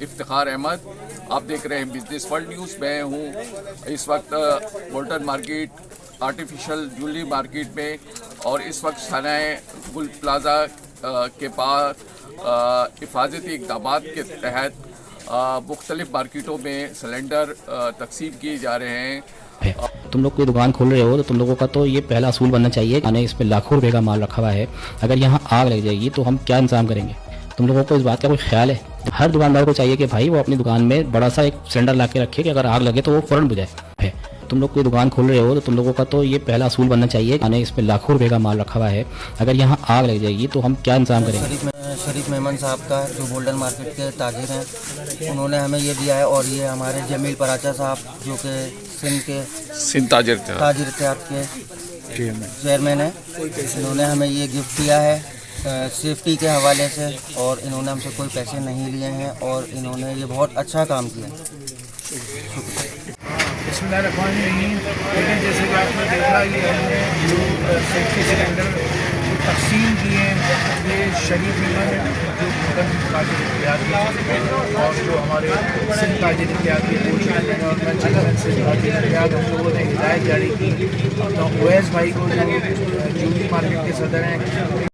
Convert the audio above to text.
इफ्तिखार अहमद। आप देख रहे हैं बिजनेस वर्ल्ड न्यूज़। मैं हूँ इस वक्त Bolton market artificial jewellery market में, और इस वक्त शानाए गुल प्लाजा के पास हिफाजती इक़दामात के तहत मुख्तलिफ मार्केटों में सिलेंडर तकसीम किए जा रहे हैं। तुम लोग कोई दुकान खोल रहे हो तो तुम लोगों का तो ये पहला असूल बनना चाहिए। यानी इसमें लाखों रुपए का माल रखा हुआ है, अगर यहाँ आग लग जाएगी तो हम क्या इंतजाम करेंगे? तुम लोगों को इस बात का कोई ख्याल है? हर दुकानदार को चाहिए कि भाई वो अपनी दुकान में बड़ा सा एक सिलेंडर ला के रखे कि अगर आग लगे तो वो फ़ौरन बुझाए। तुम लोग कोई दुकान खोल रहे हो तो तुम लोगों का तो ये पहला असूल बनना चाहिए। यानी इसमें लाखों रुपए का माल रखा हुआ है, अगर यहाँ आग लग जाएगी तो हम क्या इंतजाम करेंगे? शरीफ मेमन साहब का, जो बोल्टन मार्केट के ताजिर हैं, उन्होंने हमें ये दिया है। और ये हमारे जमील पराचा साहब, जो कि सिंध ताजिर थे आपके चेयरमैन हैं, इन्होंने हमें ये गिफ्ट दिया है सेफ्टी के हवाले से। और इन्होंने हमसे कोई पैसे नहीं लिए हैं और इन्होंने ये बहुत अच्छा काम किया। बिस्मिल्लाहिर्रहमानिर्रहीम। लेकिन जैसे कि आपने देखा, ये हमने जो सेफ्टी सिलेंडर तकसीम किए हैं, ये शरीफ मेमन जो बोल्टन ताजिर इत्तेहाद और जो हमारे सिंध ताजिर इत्तेहाद के दो चेयरमैन और मैं चेयरमैन सिंध ताजिर इत्तेहाद, हम लोगों ने हिदायत जारी की अपना ओवैस भाई को, जो ज्वेलरी मार्केट के सदर हैं,